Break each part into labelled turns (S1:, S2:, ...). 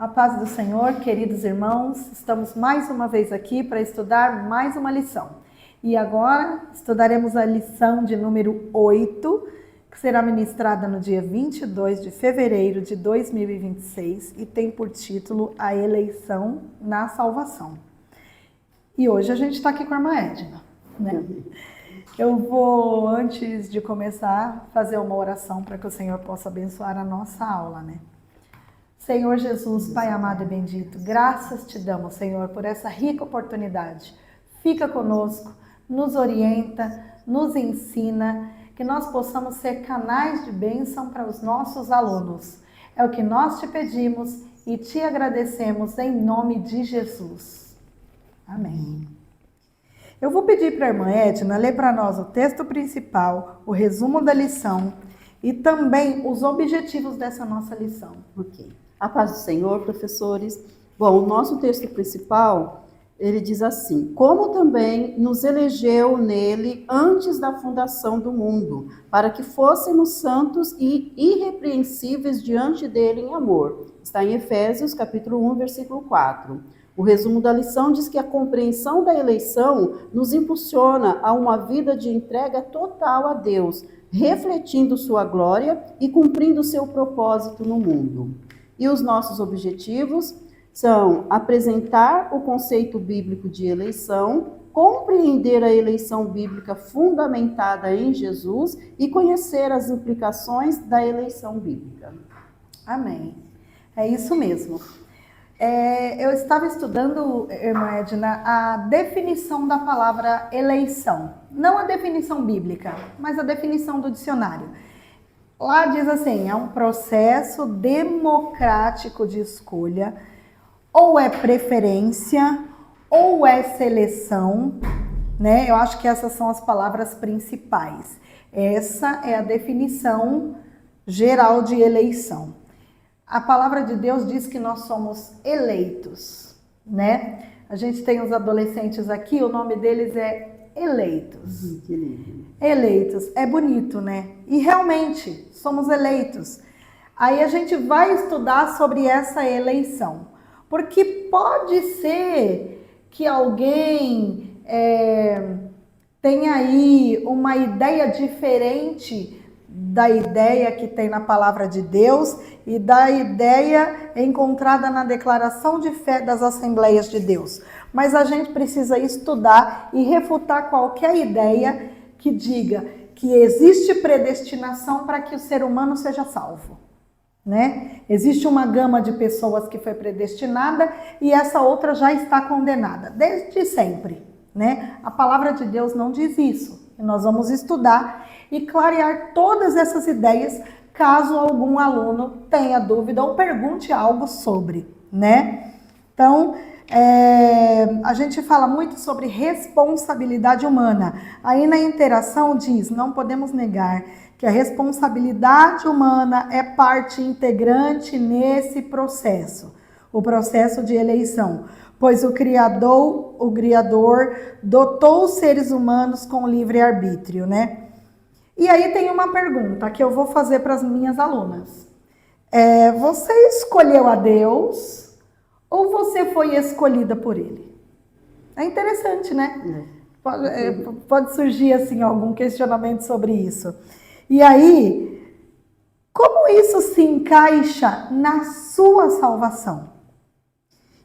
S1: paz do Senhor, queridos irmãos, estamos mais uma vez aqui para estudar mais uma lição. E agora estudaremos a lição de número 8, que será ministrada no dia 22 de fevereiro de 2026 e tem por título A Eleição na Salvação. E hoje a gente está aqui com a irmã Edna, né? Eu vou, antes de começar, fazer uma oração para que o Senhor possa abençoar a nossa aula, né? Senhor Jesus, Pai amado e bendito, graças te damos, Senhor, por essa rica oportunidade. Fica conosco, nos orienta, nos ensina, que nós possamos ser canais de bênção para os nossos alunos. É o que nós te pedimos e te agradecemos em nome de Jesus. Amém. Eu vou pedir para a irmã Edna ler para nós o texto principal, o resumo da lição e também os objetivos dessa nossa lição.
S2: Ok. A paz do Senhor, professores. Bom, o nosso texto principal, ele diz assim: como também nos elegeu nele antes da fundação do mundo, para que fôssemos santos e irrepreensíveis diante dele em amor. Está em Efésios, capítulo 1, versículo 4. O resumo da lição diz que a compreensão da eleição nos impulsiona a uma vida de entrega total a Deus, refletindo sua glória e cumprindo seu propósito no mundo. E os nossos objetivos são apresentar o conceito bíblico de eleição, compreender a eleição bíblica fundamentada em Jesus e conhecer as implicações da eleição bíblica.
S1: Amém. É isso mesmo. Eu estava estudando, irmã Edna, a definição da palavra eleição. Não a definição bíblica, mas a definição do dicionário. Lá diz assim, é um processo democrático de escolha, ou é preferência, ou é seleção, né? Eu acho que essas são as palavras principais. Essa é a definição geral de eleição. A palavra de Deus diz que nós somos eleitos, né? A gente tem os adolescentes aqui, o nome deles é eleitos.
S2: Que lindo.
S1: Eleitos, é bonito, né? E realmente, somos eleitos. Aí a gente vai estudar sobre essa eleição. Porque pode ser que alguém tenha aí uma ideia diferente da ideia que tem na palavra de Deus e da ideia encontrada na declaração de fé das Assembleias de Deus. Mas a gente precisa estudar e refutar qualquer ideia que diga que existe predestinação para que o ser humano seja salvo, né? Existe uma gama de pessoas que foi predestinada e essa outra já está condenada, desde sempre, né? A palavra de Deus não diz isso. E nós vamos estudar e clarear todas essas ideias, caso algum aluno tenha dúvida ou pergunte algo sobre, né? Então, a gente fala muito sobre responsabilidade humana. Aí na interação diz, não podemos negar que a responsabilidade humana é parte integrante nesse processo, o processo de eleição, pois o Criador dotou os seres humanos com livre-arbítrio, né? E aí tem uma pergunta que eu vou fazer para as minhas alunas. Você escolheu a Deus ou você foi escolhida por Ele? É interessante, né? Pode surgir assim algum questionamento sobre isso. E aí, como isso se encaixa na sua salvação?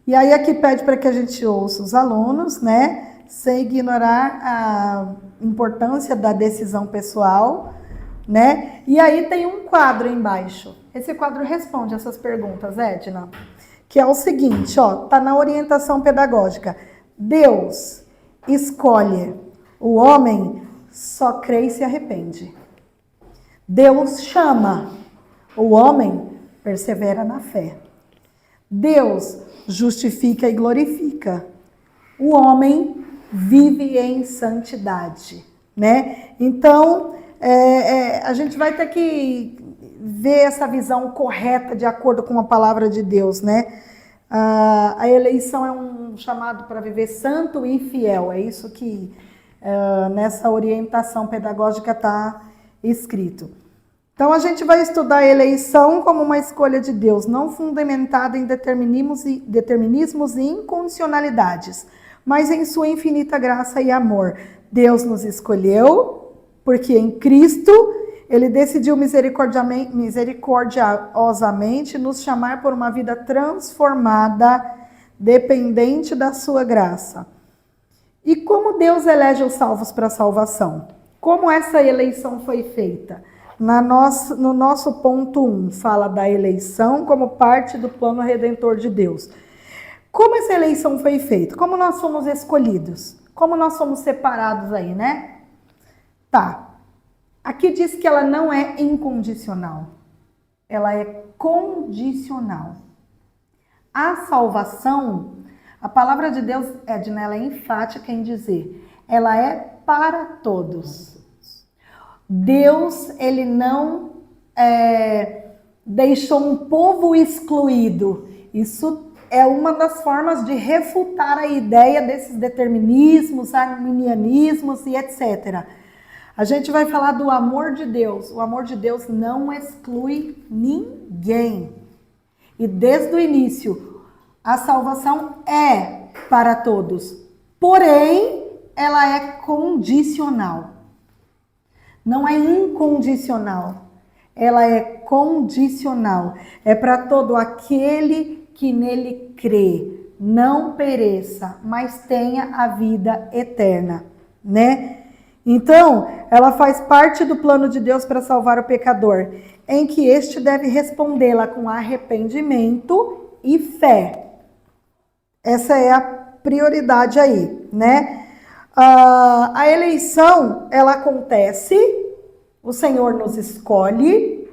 S1: E aí aqui pede para que a gente ouça os alunos, né? Sem ignorar a importância da decisão pessoal, né? E aí tem um quadro embaixo. Esse quadro responde essas perguntas, Edna, que é o seguinte, ó, tá na orientação pedagógica. Deus escolhe, o homem só crê e se arrepende. Deus chama, o homem persevera na fé. Deus justifica e glorifica, o homem vive em santidade, né? Então, a gente vai ter que ver essa visão correta de acordo com a palavra de Deus, né? A eleição é um chamado para viver santo e fiel, é isso que nessa orientação pedagógica está escrito. Então a gente vai estudar a eleição como uma escolha de Deus, não fundamentada em determinismos e incondicionalidades, mas em sua infinita graça e amor. Deus nos escolheu, porque em Cristo Ele decidiu misericordiosamente nos chamar por uma vida transformada, dependente da sua graça. E como Deus elege os salvos para a salvação? Como essa eleição foi feita? No nosso ponto 1, fala da eleição como parte do plano redentor de Deus. Como essa eleição foi feita? Como nós somos escolhidos? Como nós somos separados aí, né? Tá. Aqui diz que ela não é incondicional. Ela é condicional. A salvação, a palavra de Deus, Edna, ela é enfática em dizer, ela é para todos. Deus, ele não deixou um povo excluído. Isso é uma das formas de refutar a ideia desses determinismos, arminianismos e etc. A gente vai falar do amor de Deus. O amor de Deus não exclui ninguém. E desde o início, a salvação é para todos. Porém, ela é condicional. Não é incondicional. Ela é condicional. É para todo aquele que nele crê. Não pereça, mas tenha a vida eterna, né? Então, ela faz parte do plano de Deus para salvar o pecador, em que este deve respondê-la com arrependimento e fé. Essa é a prioridade aí, né? A eleição, ela acontece, o Senhor nos escolhe,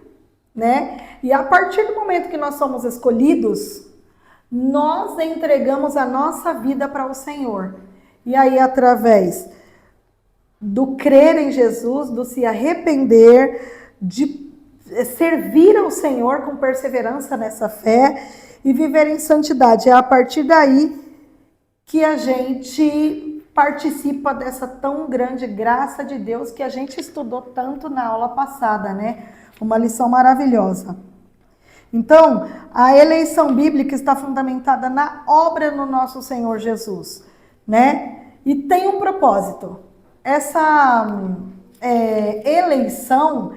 S1: né? E a partir do momento que nós somos escolhidos, nós entregamos a nossa vida para o Senhor. E aí, através do crer em Jesus, do se arrepender, de servir ao Senhor com perseverança nessa fé e viver em santidade. É a partir daí que a gente participa dessa tão grande graça de Deus que a gente estudou tanto na aula passada, né? Uma lição maravilhosa. Então, a eleição bíblica está fundamentada na obra do nosso Senhor Jesus, né? E tem um propósito. Essa eleição,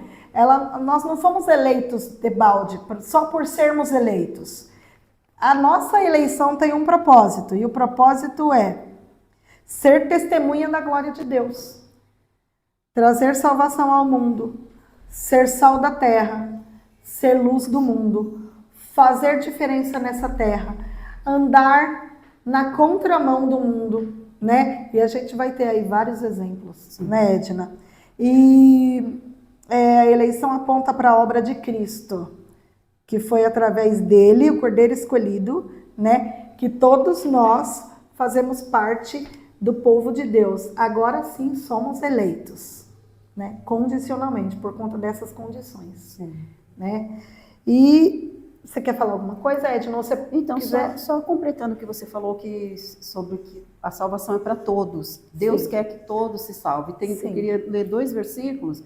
S1: nós não fomos eleitos de balde, só por sermos eleitos. A nossa eleição tem um propósito, e o propósito é ser testemunha da glória de Deus, trazer salvação ao mundo, ser sal da terra, ser luz do mundo, fazer diferença nessa terra, andar na contramão do mundo, né? E a gente vai ter aí vários exemplos, né, Edna? E a eleição aponta para a obra de Cristo, que foi através dele, o Cordeiro escolhido, né? Que todos nós fazemos parte do povo de Deus. Agora sim somos eleitos, né? Condicionalmente, por conta dessas condições, né? E você quer falar alguma coisa, Edna?
S2: Então, só completando o que você falou sobre que a salvação é para todos. Deus quer que todos se salvem. Eu queria ler 2 versículos.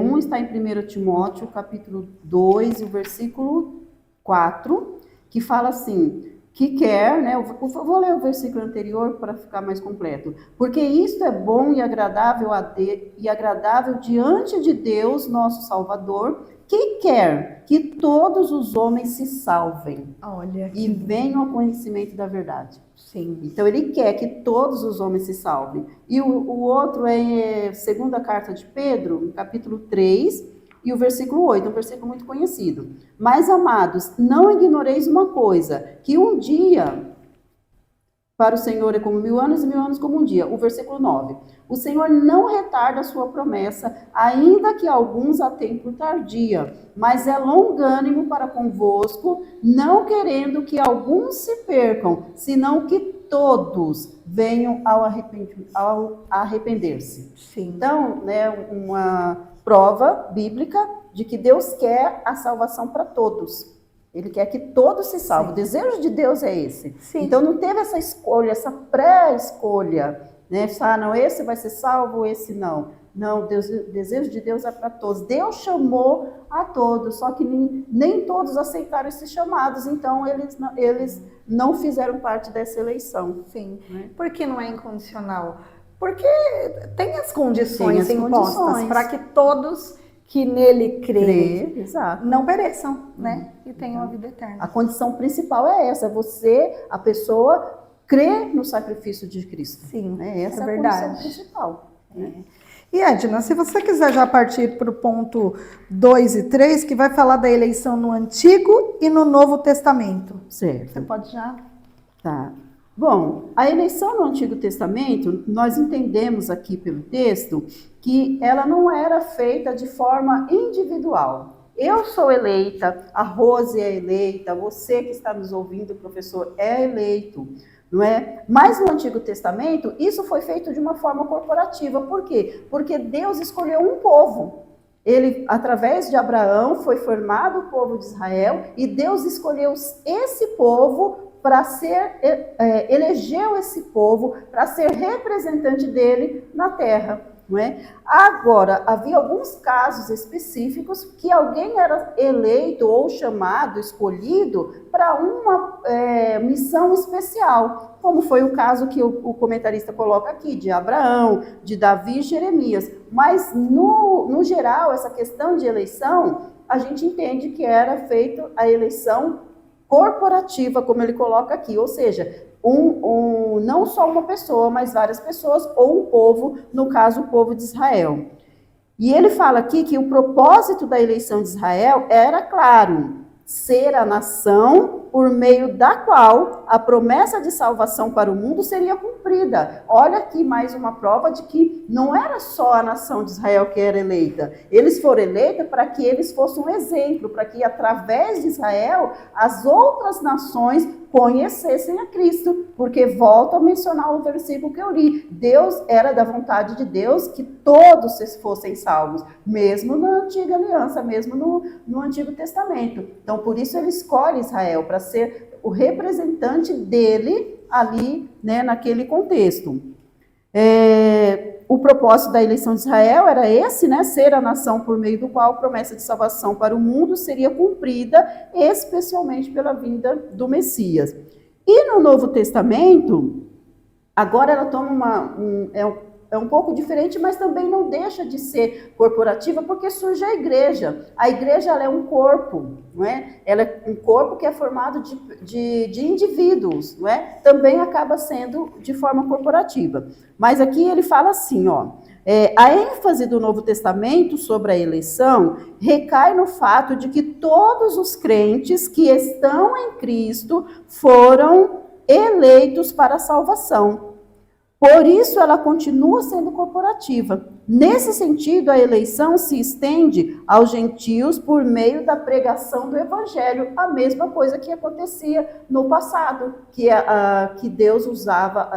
S2: Um está em 1 Timóteo, capítulo 2, o versículo 4, que fala assim, que quer, né? Eu vou ler o versículo anterior para ficar mais completo. Porque isto é bom e agradável diante de Deus, nosso Salvador, que quer que todos os homens se salvem e venham ao conhecimento da verdade.
S1: Sim.
S2: Então, ele quer que todos os homens se salvem. E o outro é segunda carta de Pedro, capítulo 3, e o versículo 8, um versículo muito conhecido. Mas, amados, não ignoreis uma coisa, que um dia para o Senhor é como 1000 anos e 1000 anos como um dia. O versículo 9. O Senhor não retarda a sua promessa, ainda que alguns a tenham por tardia, mas é longânimo para convosco, não querendo que alguns se percam, senão que todos venham ao arrepender-se.
S1: Sim.
S2: Então, né, uma prova bíblica de que Deus quer a salvação para todos. Ele quer que todos se salvem. Sim. O desejo de Deus é esse.
S1: Sim.
S2: Então não teve essa escolha, essa pré-escolha, né? Não, esse vai ser salvo, esse não. Não, Deus, o desejo de Deus é para todos. Deus chamou a todos, só que nem todos aceitaram esses chamados, então eles não fizeram parte dessa eleição.
S1: Sim.
S2: Né?
S1: Por que não é incondicional? Porque tem as condições impostas para que todos que nele creem não pereçam, né? E tenham a vida eterna.
S2: A condição principal é essa, a pessoa crê no sacrifício de Cristo.
S1: Sim,
S2: né? Essa é a
S1: verdade.
S2: condição principal. Né?
S1: E Edna, se você quiser já partir para o ponto 2 e 3, que vai falar da eleição no Antigo e no Novo Testamento.
S2: Certo.
S1: Você pode já?
S2: Tá. Bom, a eleição no Antigo Testamento, nós entendemos aqui pelo texto que ela não era feita de forma individual. Eu sou eleita, a Rose é eleita, você que está nos ouvindo, professor, é eleito, não é? Mas no Antigo Testamento, isso foi feito de uma forma corporativa. Por quê? Porque Deus escolheu um povo. Ele, através de Abraão, foi formado o povo de Israel e Deus escolheu esse povo para elegeu esse povo para ser representante dele na terra, não é? Agora, havia alguns casos específicos que alguém era eleito ou chamado, escolhido para uma missão especial, como foi o caso que o comentarista coloca aqui, de Abraão, de Davi e Jeremias. Mas, no geral, essa questão de eleição, a gente entende que era feita a eleição corporativa, como ele coloca aqui, ou seja, não só uma pessoa, mas várias pessoas, ou um povo, no caso, o povo de Israel. E ele fala aqui que o propósito da eleição de Israel era, claro, ser a nação por meio da qual a promessa de salvação para o mundo seria cumprida. Olha aqui mais uma prova de que não era só a nação de Israel que era eleita. Eles foram eleitos para que eles fossem um exemplo, para que através de Israel as outras nações conhecessem a Cristo, porque volto a mencionar o versículo que eu li. Deus era da vontade de Deus que todos fossem salvos, mesmo na antiga aliança, mesmo no Antigo Testamento. Então, por isso ele escolhe Israel, para ser o representante dele ali, né, naquele contexto. O propósito da eleição de Israel era esse, né, ser a nação por meio do qual a promessa de salvação para o mundo seria cumprida, especialmente pela vinda do Messias. E no Novo Testamento, agora ela toma é um pouco diferente, mas também não deixa de ser corporativa, porque surge a igreja. A igreja ela é um corpo, não é? Ela é um corpo que é formado de indivíduos, não é? Também acaba sendo de forma corporativa. Mas aqui ele fala assim, ó, a ênfase do Novo Testamento sobre a eleição recai no fato de que todos os crentes que estão em Cristo foram eleitos para a salvação. Por isso, ela continua sendo corporativa. Nesse sentido, a eleição se estende aos gentios por meio da pregação do evangelho, a mesma coisa que acontecia no passado, que Deus usava,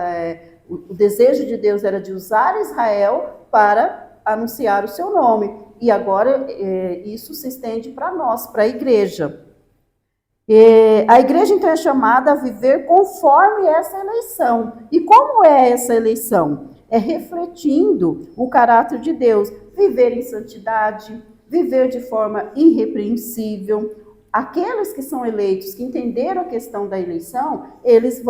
S2: o desejo de Deus era de usar Israel para anunciar o seu nome. E agora isso se estende para nós, para a igreja. A igreja, então, é chamada a viver conforme essa eleição. E como é essa eleição? É refletindo o caráter de Deus. Viver em santidade, viver de forma irrepreensível. Aqueles que são eleitos, que entenderam a questão da eleição, eles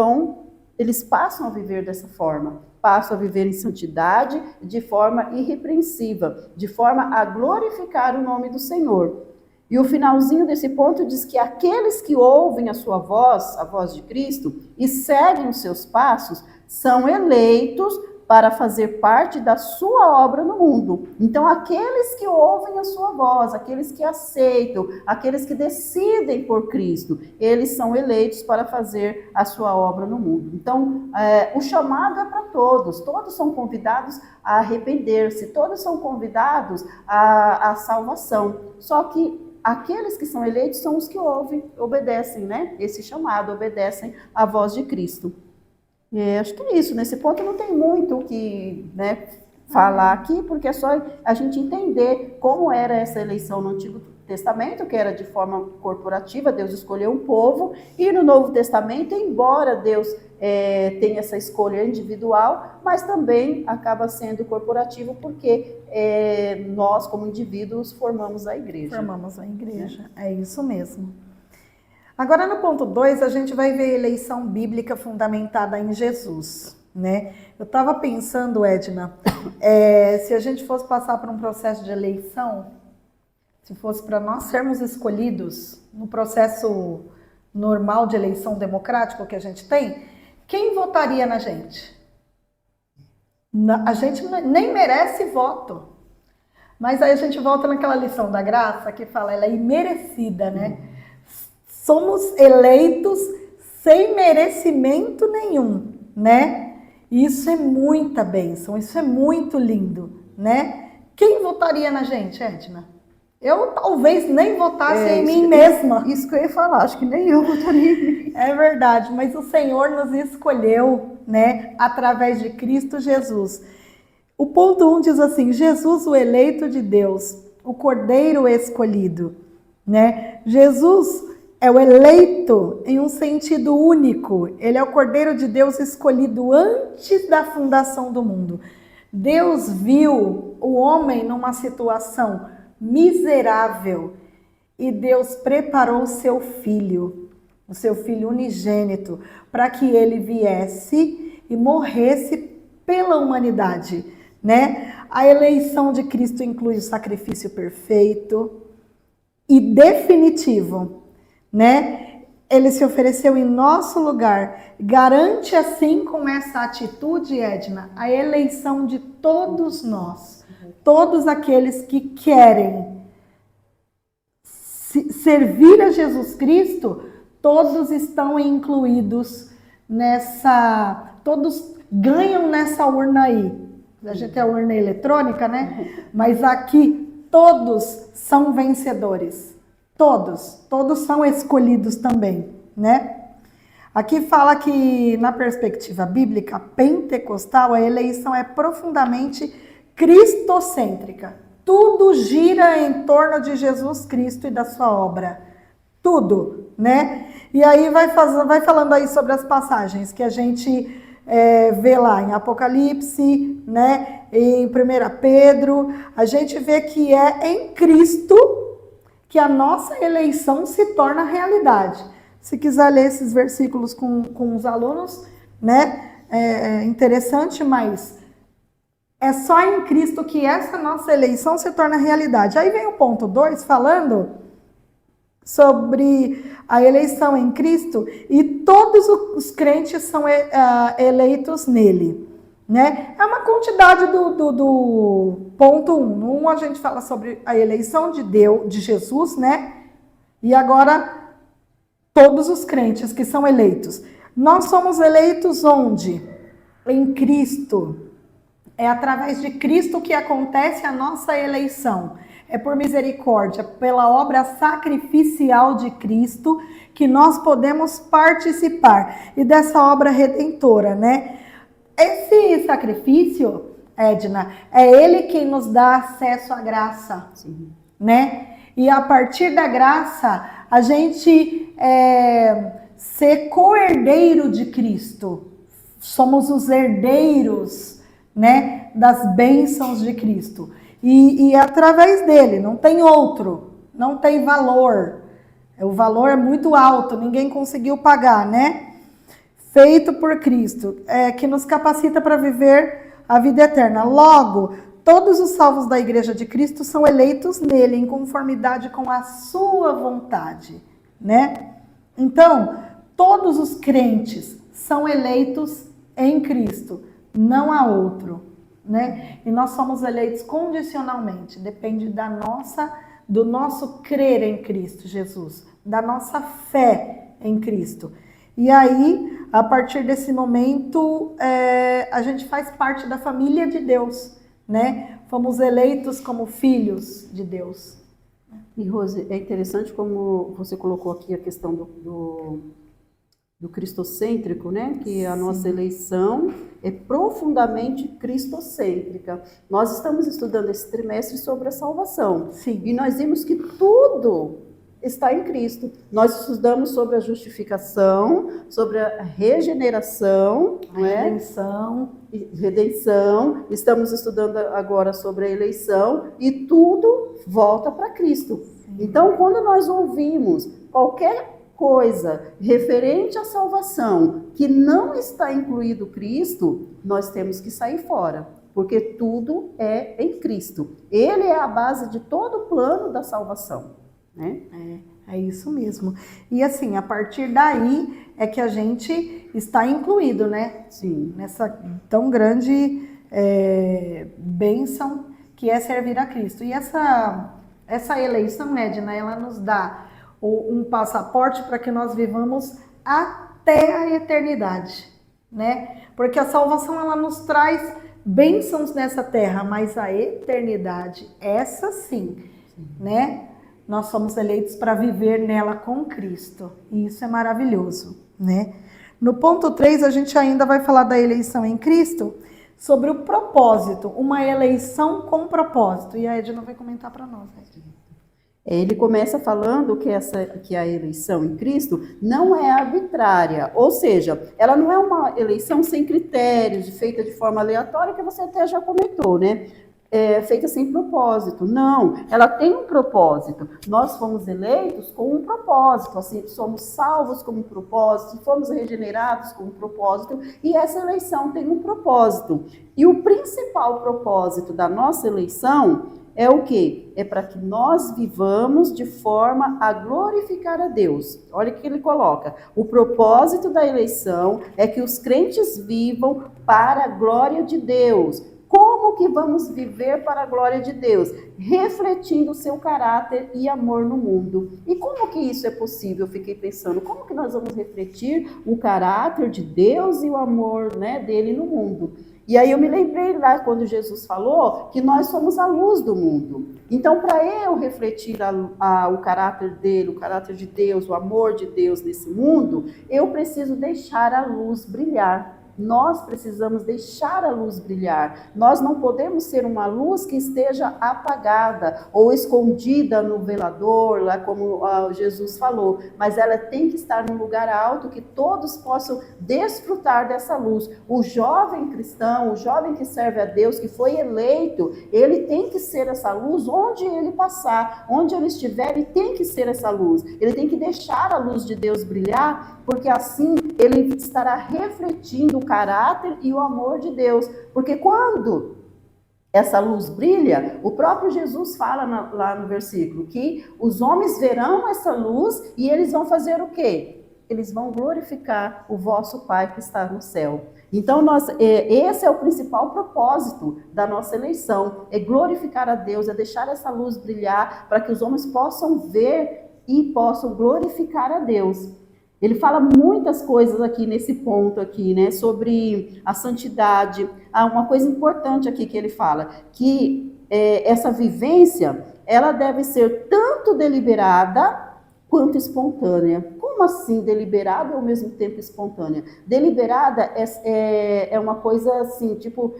S2: passam a viver dessa forma. Passam a viver em santidade, de forma irrepreensível, de forma a glorificar o nome do Senhor. E o finalzinho desse ponto diz que aqueles que ouvem a sua voz, a voz de Cristo, e seguem os seus passos, são eleitos para fazer parte da sua obra no mundo. Então, aqueles que ouvem a sua voz, aqueles que aceitam, aqueles que decidem por Cristo, eles são eleitos para fazer a sua obra no mundo. Então, o chamado é para todos são convidados a arrepender-se, todos são convidados à salvação. Só que aqueles que são eleitos são os que ouvem, obedecem, né? Esse chamado, obedecem à voz de Cristo. Acho que é isso. Nesse ponto não tem muito o que, né, falar aqui, porque é só a gente entender como era essa eleição no Antigo Testamento, que era de forma corporativa, Deus escolheu um povo, e no Novo Testamento, embora Deus tenha essa escolha individual, mas também acaba sendo corporativo, porque nós, como indivíduos, formamos a igreja.
S1: Formamos a igreja, é isso mesmo. Agora, no ponto 2, a gente vai ver a eleição bíblica fundamentada em Jesus, né? Eu estava pensando, Edna, se a gente fosse passar por um processo de eleição, se fosse para nós sermos escolhidos no processo normal de eleição democrático que a gente tem, quem votaria na gente? A gente nem merece voto. Mas aí a gente volta naquela lição da graça que fala, ela é imerecida, né? Somos eleitos sem merecimento nenhum, né? E isso é muita bênção, isso é muito lindo, né? Quem votaria na gente, Edna? Eu talvez nem votasse em mim mesma.
S2: Isso que eu ia falar, acho que nem eu votaria em mim.
S1: É verdade, mas o Senhor nos escolheu, né? Através de Cristo Jesus. O ponto 1 diz assim, Jesus, o eleito de Deus, o Cordeiro escolhido, né? Jesus é o eleito em um sentido único. Ele é o Cordeiro de Deus escolhido antes da fundação do mundo. Deus viu o homem numa situação miserável e Deus preparou o seu filho unigênito, para que ele viesse e morresse pela humanidade, né? A eleição de Cristo inclui o sacrifício perfeito e definitivo, né? Ele se ofereceu em nosso lugar, garante assim com essa atitude, Edna, a eleição de todos nós, todos aqueles que querem servir a Jesus Cristo, todos estão incluídos todos ganham nessa urna aí. A gente tem a urna eletrônica, né? Mas aqui todos são vencedores. Todos são escolhidos também, né? Aqui fala que, na perspectiva bíblica pentecostal, a eleição é profundamente cristocêntrica. Tudo gira em torno de Jesus Cristo e da sua obra. Tudo, né? E aí vai falando aí sobre as passagens que a gente vê lá em Apocalipse, né? Em 1 Pedro. A gente vê que é em Cristo que a nossa eleição se torna realidade. Se quiser ler esses versículos com os alunos, né? É interessante, mas é só em Cristo que essa nossa eleição se torna realidade. Aí vem o ponto 2 falando sobre a eleição em Cristo e todos os crentes são eleitos nele, né? É uma quantidade do ponto 1. A gente fala sobre a eleição de Deus, de Jesus, né? E agora todos os crentes que são eleitos. Nós somos eleitos onde? Em Cristo. É através de Cristo que acontece a nossa eleição. É por misericórdia, pela obra sacrificial de Cristo, que nós podemos participar. E dessa obra redentora, né? Esse sacrifício, Edna, é ele quem nos dá acesso à graça. Sim. Né? E a partir da graça, a gente ser co-herdeiro de Cristo. Somos os herdeiros, né, das bênçãos de Cristo. E através dele, não tem outro, não tem valor. O valor é muito alto, ninguém conseguiu pagar, né? Feito por Cristo, que nos capacita para viver a vida eterna. Logo, todos os salvos da Igreja de Cristo são eleitos nele, em conformidade com a sua vontade, né? Então, todos os crentes são eleitos em Cristo, não há outro, né? E nós somos eleitos condicionalmente, depende do nosso crer em Cristo Jesus, da nossa fé em Cristo. E aí, a partir desse momento, a gente faz parte da família de Deus, né? Fomos eleitos como filhos de Deus.
S2: E Rose, é interessante como você colocou aqui a questão do cristocêntrico, né? Que a
S1: Sim.
S2: nossa eleição é profundamente cristocêntrica. Nós estamos estudando esse trimestre sobre a salvação.
S1: Sim.
S2: E nós vimos que tudo está em Cristo. Nós estudamos sobre a justificação, sobre a regeneração,
S1: A
S2: redenção. Estamos estudando agora sobre a eleição e tudo volta para Cristo.
S1: Sim.
S2: Então, quando nós ouvimos qualquer coisa referente à salvação que não está incluído Cristo, nós temos que sair fora, porque tudo é em Cristo. Ele é a base de todo o plano da salvação, né?
S1: É isso mesmo. E assim, a partir daí é que a gente está incluído, né?
S2: Sim.
S1: Nessa tão grande bênção que é servir a Cristo. E essa eleição, Edna, ela nos dá um passaporte para que nós vivamos até a eternidade, né? Porque a salvação, ela nos traz bênçãos nessa terra, mas a eternidade, essa sim, né? Nós somos eleitos para viver nela com Cristo, e isso é maravilhoso, né? No ponto 3, a gente ainda vai falar da eleição em Cristo, sobre o propósito, uma eleição com propósito, e a Edna vai comentar para nós, Edna.
S2: Ele começa falando que a eleição em Cristo não é arbitrária, ou seja, ela não é uma eleição sem critérios, feita de forma aleatória, que você até já comentou, né? Feita sem propósito. Não, ela tem um propósito. Nós fomos eleitos com um propósito, assim, somos salvos com um propósito, fomos regenerados com um propósito, e essa eleição tem um propósito. E o principal propósito da nossa eleição é o quê? É para que nós vivamos de forma a glorificar a Deus. Olha o que ele coloca. O propósito da eleição é que os crentes vivam para a glória de Deus. Como que vamos viver para a glória de Deus? Refletindo o seu caráter e amor no mundo. E como que isso é possível? Eu fiquei pensando, como que nós vamos refletir o caráter de Deus e o amor, né, dele no mundo? E aí eu me lembrei lá quando Jesus falou que nós somos a luz do mundo. Então, para eu refletir o caráter dele, o caráter de Deus, o amor de Deus nesse mundo, eu preciso deixar a luz brilhar. Nós precisamos deixar a luz brilhar. Nós não podemos ser uma luz que esteja apagada ou escondida no velador, lá como Jesus falou, mas ela tem que estar num lugar alto que todos possam desfrutar dessa luz. O jovem cristão, o jovem que serve a Deus, que foi eleito, ele tem que ser essa luz onde ele passar, onde ele estiver, ele tem que ser essa luz. Ele tem que deixar a luz de Deus brilhar, porque assim ele estará refletindo o caráter e o amor de Deus. Porque quando essa luz brilha, o próprio Jesus fala lá no versículo que os homens verão essa luz e eles vão fazer o quê? Eles vão glorificar o vosso Pai que está no céu. Então, esse é o principal propósito da nossa eleição, é glorificar a Deus, é deixar essa luz brilhar para que os homens possam ver e possam glorificar a Deus. Ele fala muitas coisas aqui nesse ponto aqui, né, sobre a santidade. Uma coisa importante aqui que ele fala, que essa vivência, ela deve ser tanto deliberada quanto espontânea. Como assim deliberada e ao mesmo tempo espontânea? Deliberada é uma coisa assim, tipo,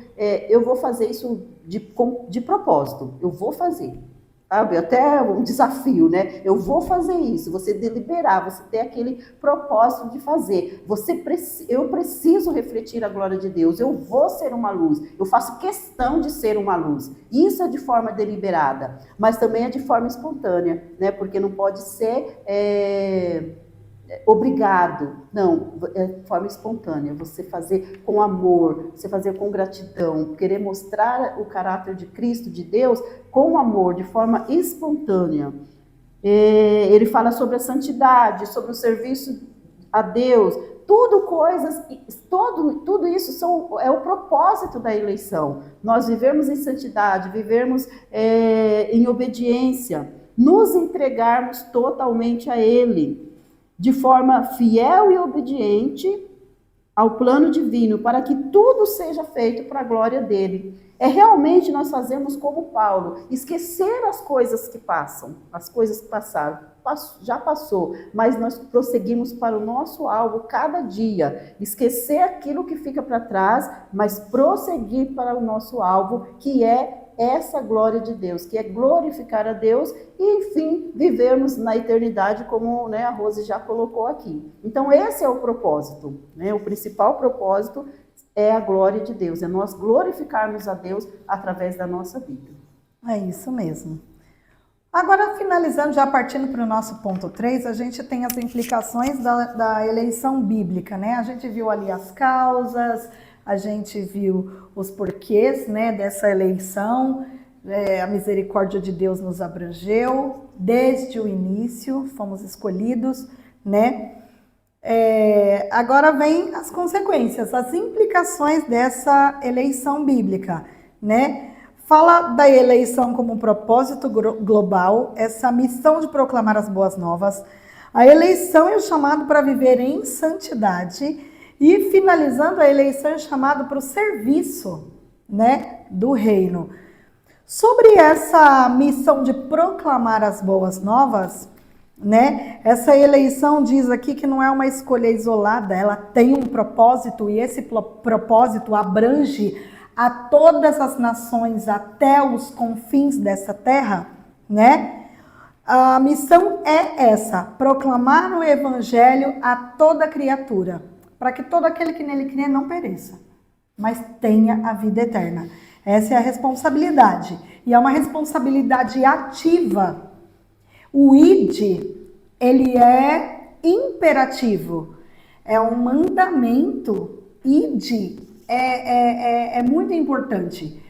S2: eu vou fazer isso de propósito, eu vou fazer. Sabe? Até um desafio, né? Eu vou fazer isso, você deliberar, você ter aquele propósito de fazer. Eu preciso refletir a glória de Deus, eu vou ser uma luz, eu faço questão de ser uma luz. Isso é de forma deliberada, mas também é de forma espontânea, né? Porque não pode ser obrigado, não, é de forma espontânea, você fazer com amor, você fazer com gratidão, querer mostrar o caráter de Cristo, de Deus, com amor, de forma espontânea. Ele fala sobre a santidade, sobre o serviço a Deus, tudo isso é o propósito da eleição. Nós vivermos em santidade, vivermos em obediência, nos entregarmos totalmente a Ele, de forma fiel e obediente ao plano divino, para que tudo seja feito para a glória dele. Realmente nós fazemos como Paulo, esquecer as coisas que passam, as coisas que passaram. já passou, mas nós prosseguimos para o nosso alvo cada dia, esquecer aquilo que fica para trás, mas prosseguir para o nosso alvo, que é essa glória de Deus, que é glorificar a Deus e, enfim, vivermos na eternidade, como, né, a Rose já colocou aqui. Então, esse é o propósito, né? O principal propósito é a glória de Deus, é nós glorificarmos a Deus através da nossa vida.
S1: É isso mesmo. Agora, finalizando, já partindo para o nosso ponto 3, a gente tem as implicações da eleição bíblica, né? A gente viu ali as causas, a gente viu os porquês, né, dessa eleição, a misericórdia de Deus nos abrangeu desde o início, fomos escolhidos, né? Agora vem as consequências, as implicações dessa eleição bíblica, né? Fala da eleição como um propósito global, essa missão de proclamar as boas novas, a eleição e o chamado para viver em santidade e, finalizando, a eleição e o chamado para o serviço, né, do reino. Sobre essa missão de proclamar as boas novas, né, essa eleição diz aqui que não é uma escolha isolada, ela tem um propósito e esse propósito abrange a todas as nações até os confins dessa terra, né? A missão é essa, proclamar o evangelho a toda criatura, para que todo aquele que nele crê não pereça, mas tenha a vida eterna. Essa é a responsabilidade, e é uma responsabilidade ativa. O id, ele é imperativo, é um mandamento. Id é muito importante.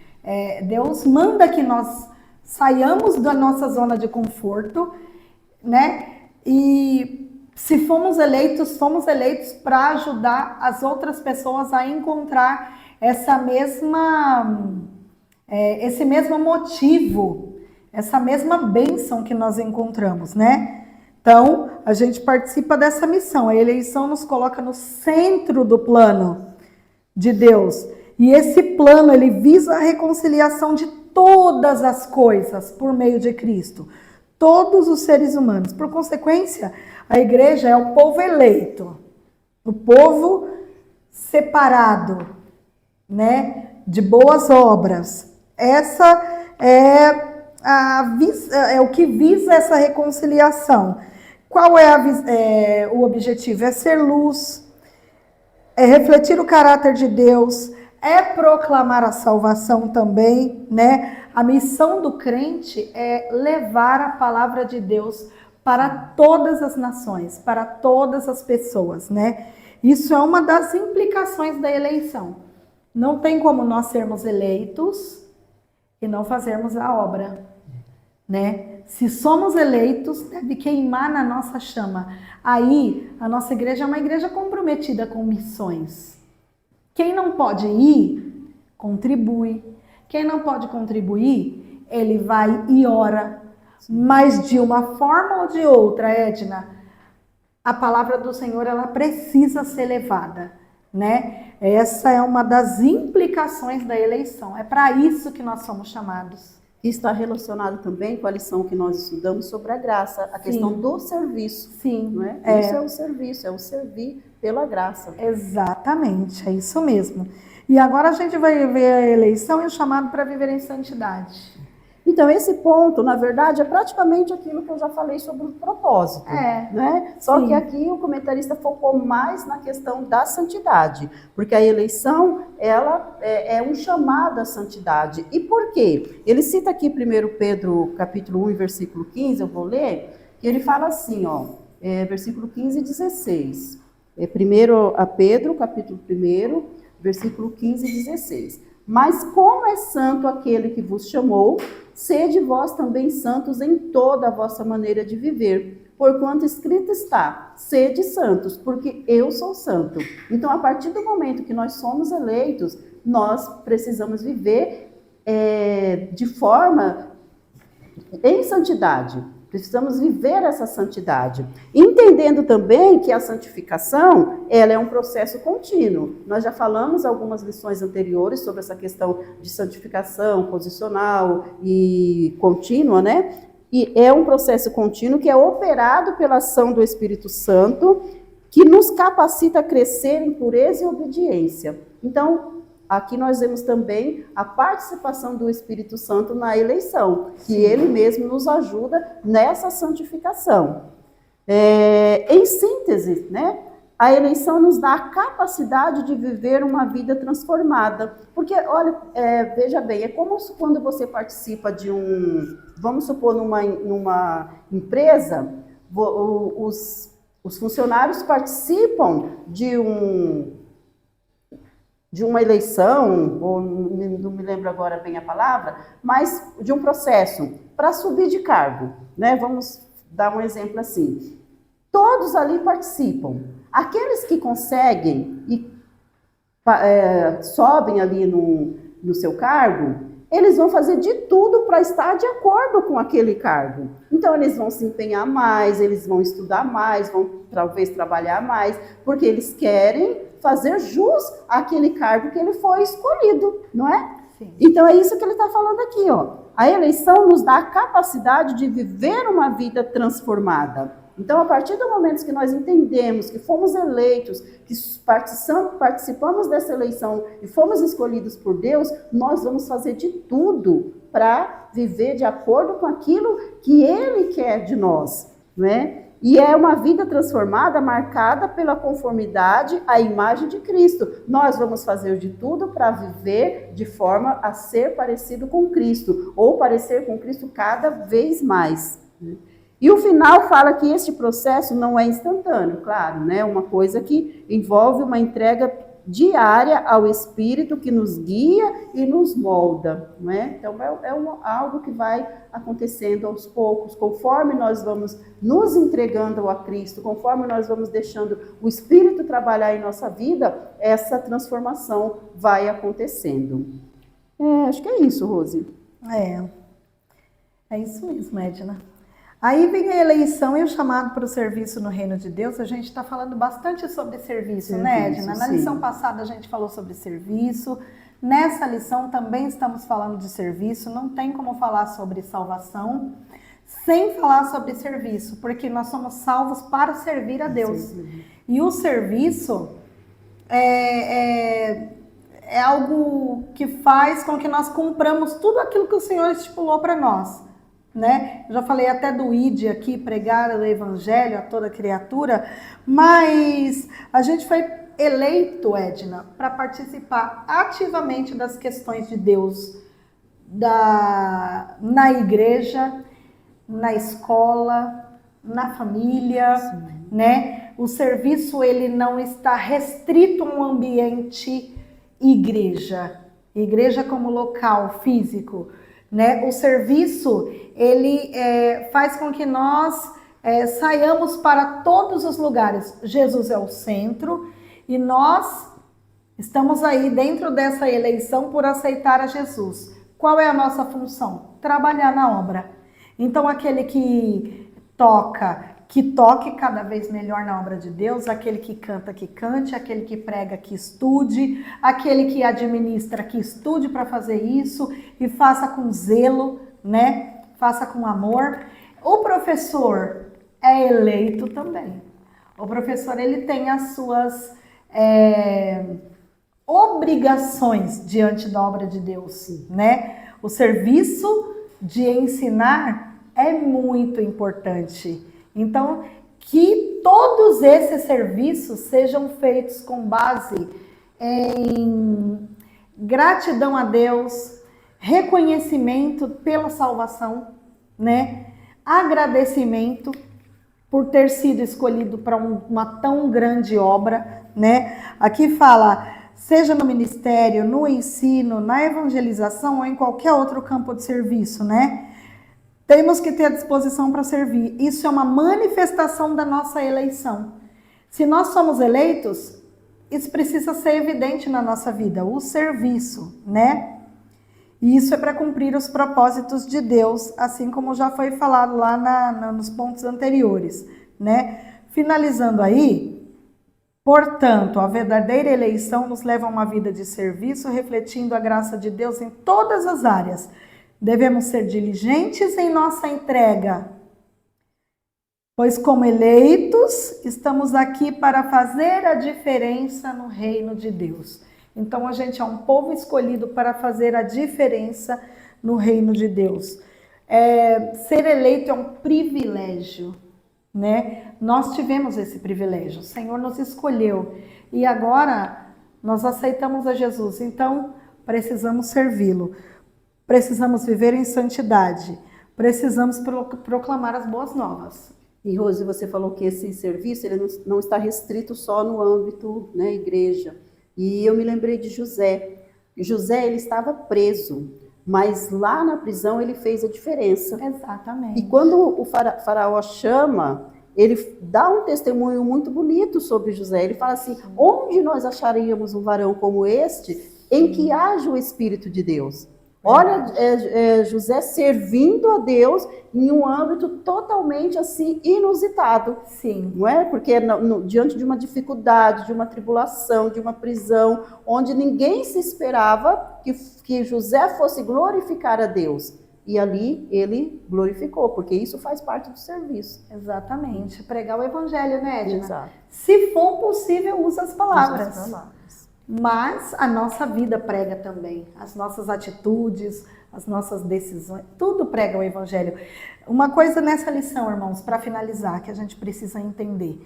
S1: Deus manda que nós saiamos da nossa zona de conforto, né? E se fomos eleitos para ajudar as outras pessoas a encontrar esse mesmo motivo, essa mesma bênção que nós encontramos, né? Então, a gente participa dessa missão. A eleição nos coloca no centro do plano de Deus. E esse plano, ele visa a reconciliação de todas as coisas por meio de Cristo. Todos os seres humanos. Por consequência, a igreja é o povo eleito. O povo separado, né, de boas obras. Essa é o que visa essa reconciliação. Qual é o objetivo? É ser luz, é refletir o caráter de Deus, é proclamar a salvação também, né? A missão do crente é levar a palavra de Deus para todas as nações, para todas as pessoas, né? Isso é uma das implicações da eleição. Não tem como nós sermos eleitos e não fazermos a obra, né? Se somos eleitos, deve queimar na nossa chama. Aí, a nossa igreja é uma igreja comprometida com missões. Quem não pode ir, contribui. Quem não pode contribuir, ele vai e ora. Mas de uma forma ou de outra, Edna, a palavra do Senhor, ela precisa ser levada, né? Essa é uma das implicações da eleição. É para isso que nós somos chamados.
S2: Está relacionado também com a lição que nós estudamos sobre a graça, a questão do serviço.
S1: Sim.
S2: Não é? Isso é o serviço, é o servir pela graça.
S1: Exatamente, é isso mesmo. E agora a gente vai ver a eleição e o chamado para viver em santidade.
S2: Então, esse ponto, na verdade, é praticamente aquilo que eu já falei sobre o propósito. Né? Só que aqui o comentarista focou mais na questão da santidade, porque a eleição, ela é um chamado à santidade. E por quê? Ele cita aqui 1 Pedro, capítulo 1, versículo 15, eu vou ler, que ele fala assim, versículo 15 e 16. 1 a Pedro, capítulo 1, versículo 15 e 16. Mas como é santo aquele que vos chamou, sede vós também santos em toda a vossa maneira de viver. Porquanto escrito está, sede santos, porque eu sou santo. Então, a partir do momento que nós somos eleitos, nós precisamos viver de forma em santidade. Precisamos viver essa santidade, entendendo também que a santificação, ela é um processo contínuo. Nós já falamos algumas lições anteriores sobre essa questão de santificação posicional e contínua, né? e é um processo contínuo que é operado pela ação do Espírito Santo, que nos capacita a crescer em pureza e obediência. Então, aqui nós vemos também a participação do Espírito Santo na eleição, que ele mesmo nos ajuda nessa santificação. Em síntese, né, a eleição nos dá a capacidade de viver uma vida transformada. Porque, olha, veja bem, é como quando você participa de vamos supor, numa empresa, os funcionários participam de uma eleição, ou não me lembro agora bem a palavra, mas de um processo para subir de cargo, né? Vamos dar um exemplo assim. Todos ali participam. Aqueles que conseguem e sobem ali no seu cargo, eles vão fazer de tudo para estar de acordo com aquele cargo. Então, eles vão se empenhar mais, eles vão estudar mais, vão talvez trabalhar mais, porque eles querem fazer jus àquele cargo que ele foi escolhido, não é? Sim. Então, é isso que ele está falando aqui, ó. A eleição nos dá a capacidade de viver uma vida transformada. Então, a partir do momento que nós entendemos que fomos eleitos, que participamos dessa eleição e fomos escolhidos por Deus, nós vamos fazer de tudo para viver de acordo com aquilo que Ele quer de nós, né? E é uma vida transformada, marcada pela conformidade à imagem de Cristo. Nós vamos fazer de tudo para viver de forma a ser parecido com Cristo, ou parecer com Cristo cada vez mais. E o final fala que este processo não é instantâneo, claro, né? Uma coisa que envolve uma entrega diária ao Espírito que nos guia e nos molda, não é? Então, algo que vai acontecendo aos poucos, conforme nós vamos nos entregando a Cristo, conforme nós vamos deixando o Espírito trabalhar em nossa vida, essa transformação vai acontecendo. Acho que é isso, Rose.
S1: É isso mesmo, Edna. Aí vem a eleição e o chamado para o serviço no reino de Deus. A gente está falando bastante sobre serviço, né, Edna? Na lição passada a gente falou sobre serviço. Nessa lição também estamos falando de serviço. Não tem como falar sobre salvação sem falar sobre serviço, porque nós somos salvos para servir a Deus. E o serviço é algo que faz com que nós cumpramos tudo aquilo que o Senhor estipulou para nós. Né? Eu já falei até do ID aqui, pregar o evangelho a toda criatura, mas a gente foi eleito, Edna, para participar ativamente das questões de Deus, na igreja, na escola, na família, né? O serviço, ele não está restrito a um ambiente igreja como local físico, né? O serviço, ele faz com que nós saiamos para todos os lugares. Jesus é o centro e nós estamos aí dentro dessa eleição por aceitar a Jesus. Qual é a nossa função? Trabalhar na obra. Então, aquele que toque cada vez melhor na obra de Deus, aquele que canta, que cante, aquele que prega, que estude, aquele que administra, que estude para fazer isso e faça com zelo, né? Faça com amor. O professor é eleito também. O professor, ele tem as suas obrigações diante da obra de Deus, né? O serviço de ensinar é muito importante. Então, que todos esses serviços sejam feitos com base em gratidão a Deus, reconhecimento pela salvação, né? Agradecimento por ter sido escolhido para uma tão grande obra, né? Aqui fala, seja no ministério, no ensino, na evangelização ou em qualquer outro campo de serviço, né? Temos que ter a disposição para servir. Isso é uma manifestação da nossa eleição. Se nós somos eleitos, isso precisa ser evidente na nossa vida, o serviço, né? E isso é para cumprir os propósitos de Deus, assim como já foi falado lá nos pontos anteriores, né? Finalizando aí, portanto, a verdadeira eleição nos leva a uma vida de serviço, refletindo a graça de Deus em todas as áreas, Devemos ser diligentes em nossa entrega, pois como eleitos, estamos aqui para fazer a diferença no reino de Deus. Então a gente é um povo escolhido para fazer a diferença no reino de Deus. Ser eleito é um privilégio, né? Nós tivemos esse privilégio, o Senhor nos escolheu e agora nós aceitamos a Jesus, então precisamos servi-lo, precisamos viver em santidade, precisamos proclamar as boas novas.
S2: E Rose, você falou que esse serviço ele não está restrito só no âmbito, né, igreja. E eu me lembrei de José. José, ele estava preso, mas lá na prisão ele fez a diferença.
S1: Exatamente.
S2: E quando o faraó chama, ele dá um testemunho muito bonito sobre José. Ele fala assim, onde nós acharíamos um varão como este, em que haja o Espírito de Deus? Olha, José servindo a Deus em um âmbito totalmente assim inusitado.
S1: Sim.
S2: Não é? Porque diante de uma dificuldade, de uma tribulação, de uma prisão, onde ninguém se esperava que José fosse glorificar a Deus. E ali ele glorificou, porque isso faz parte do serviço.
S1: Exatamente. Pregar o evangelho, né, Edna?
S2: Exato.
S1: Se for possível, usa as palavras.
S2: Usa as palavras.
S1: Mas a nossa vida prega também, as nossas atitudes, as nossas decisões, tudo prega o evangelho. Uma coisa nessa lição, irmãos, para finalizar, que a gente precisa entender.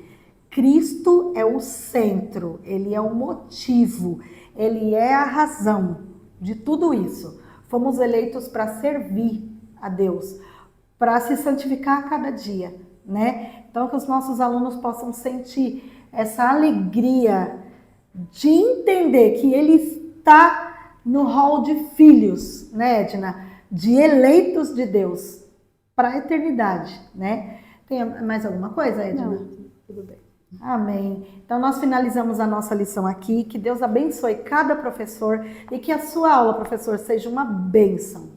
S1: Cristo é o centro, ele é o motivo, ele é a razão de tudo isso. Fomos eleitos para servir a Deus, para se santificar a cada dia, né? Então que os nossos alunos possam sentir essa alegria de entender que ele está no hall de filhos, né, Edna? De eleitos de Deus para a eternidade, né? Tem mais alguma coisa, Edna?
S2: Não, tudo bem.
S1: Amém. Então nós finalizamos a nossa lição aqui. Que Deus abençoe cada professor e que a sua aula, professor, seja uma bênção.